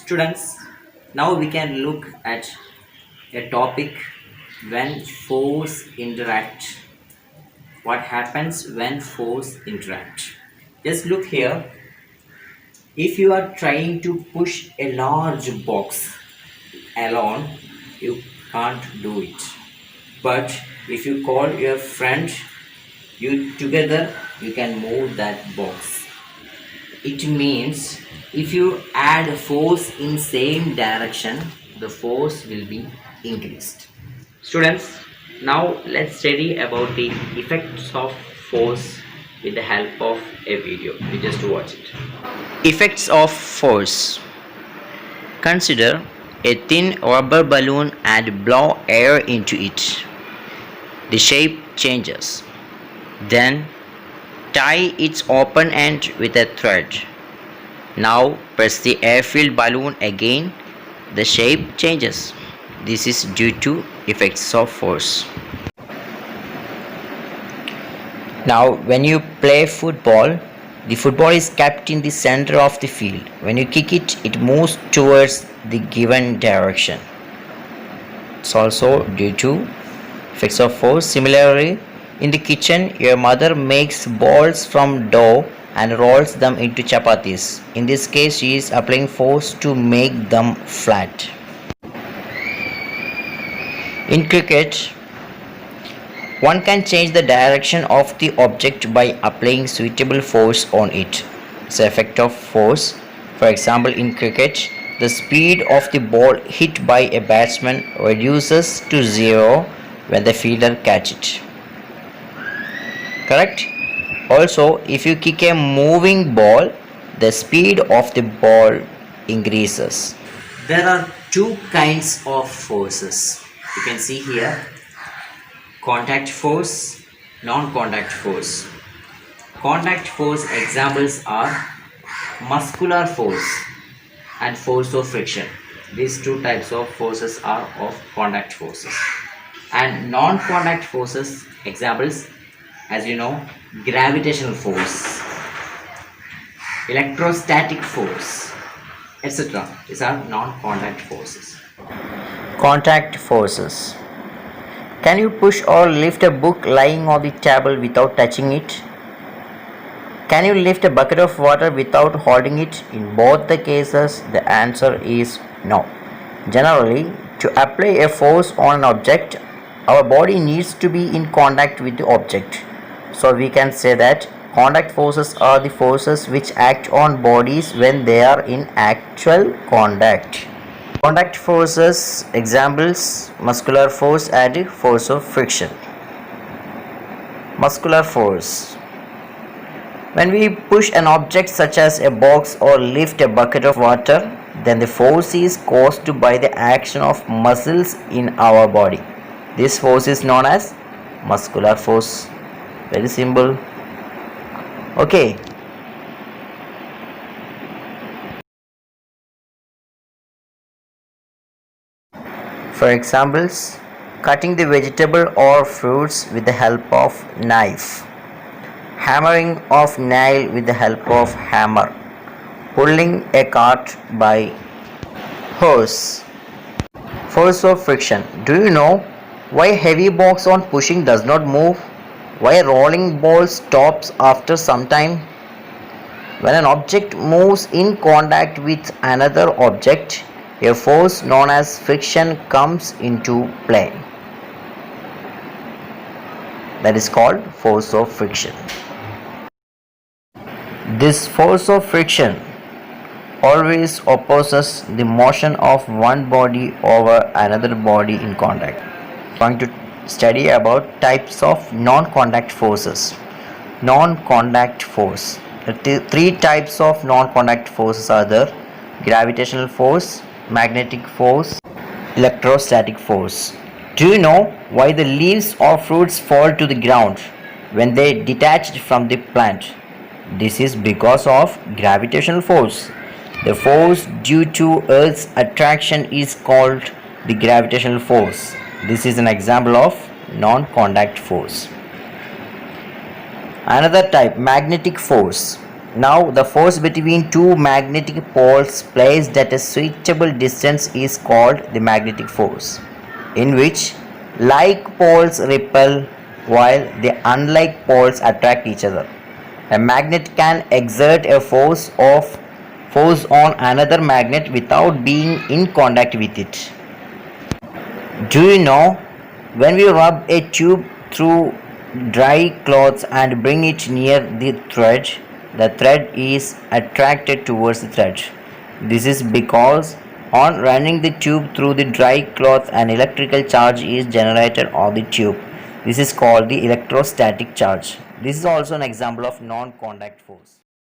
Students, now we can look at a topic when force interact. What happens when force interact? Just look here. If you are trying to push a large box alone, you can't do it. But if you call your friend, you together you can move that box. It means if you add force in same direction, the force will be increased. Students, now let's study about the effects of force with the help of a video. You just watch it. Effects of force. Consider a thin rubber balloon and blow air into it. The shape changes. Then tie its open end with a thread. Now press the air-filled balloon again. The shape changes. This is due to effects of force. Now when you play football, the football is kept in the center of the field. When you kick it, it moves towards the given direction. It's also due to effects of force. Similarly, in the kitchen, your mother makes balls from dough and rolls them into chapatis. In this case, she is applying force to make them flat. In cricket, one can change the direction of the object by applying suitable force on it. It's the effect of force. For example, in cricket, the speed of the ball hit by a batsman reduces to zero when the fielder catches it. Correct? Also, if you kick a moving ball, the speed of the ball increases. There are two kinds of forces. You can see here, contact force, non-contact force. Contact force examples are muscular force and force of friction. These two types of forces are of contact forces. And non-contact forces examples, as you know, gravitational force, electrostatic force, etc. These are non-contact forces. Contact forces. Can you push or lift a book lying on the table without touching it? Can you lift a bucket of water without holding it? In both the cases, the answer is no. Generally, to apply a force on an object, our body needs to be in contact with the object. So we can say that contact forces are the forces which act on bodies when they are in actual contact. Contact forces examples, muscular force and force of friction. Muscular force. When we push an object such as a box or lift a bucket of water, then the force is caused by the action of muscles in our body. This force is known as muscular force. Very simple. Okay. For examples, cutting the vegetable or fruits with the help of knife, hammering of nail with the help of hammer, pulling a cart by hose. Force of friction. Do you know why heavy box on pushing does not move? Why rolling ball stops after some time? When an object moves in contact with another object, a force known as friction comes into play. That is called force of friction. This force of friction always opposes the motion of one body over another body in contact. I'm going to study about types of non-contact forces. Non-contact force. The three types of non-contact forces are there: gravitational force, magnetic force, electrostatic force. Do you know why the leaves or fruits fall to the ground when they detached from the plant? This is because of gravitational force. The force due to Earth's attraction is called the gravitational force. This is an example of non-contact force. Another type, magnetic force. Now, the force between two magnetic poles placed at a suitable distance is called the magnetic force, in which like poles repel while the unlike poles attract each other. A magnet can exert a force on another magnet without being in contact with it. Do you know, when we rub a tube through dry cloths and bring it near the thread is attracted towards the thread. This is because on running the tube through the dry cloth, an electrical charge is generated on the tube. This is called the electrostatic charge. This is also an example of non contact force.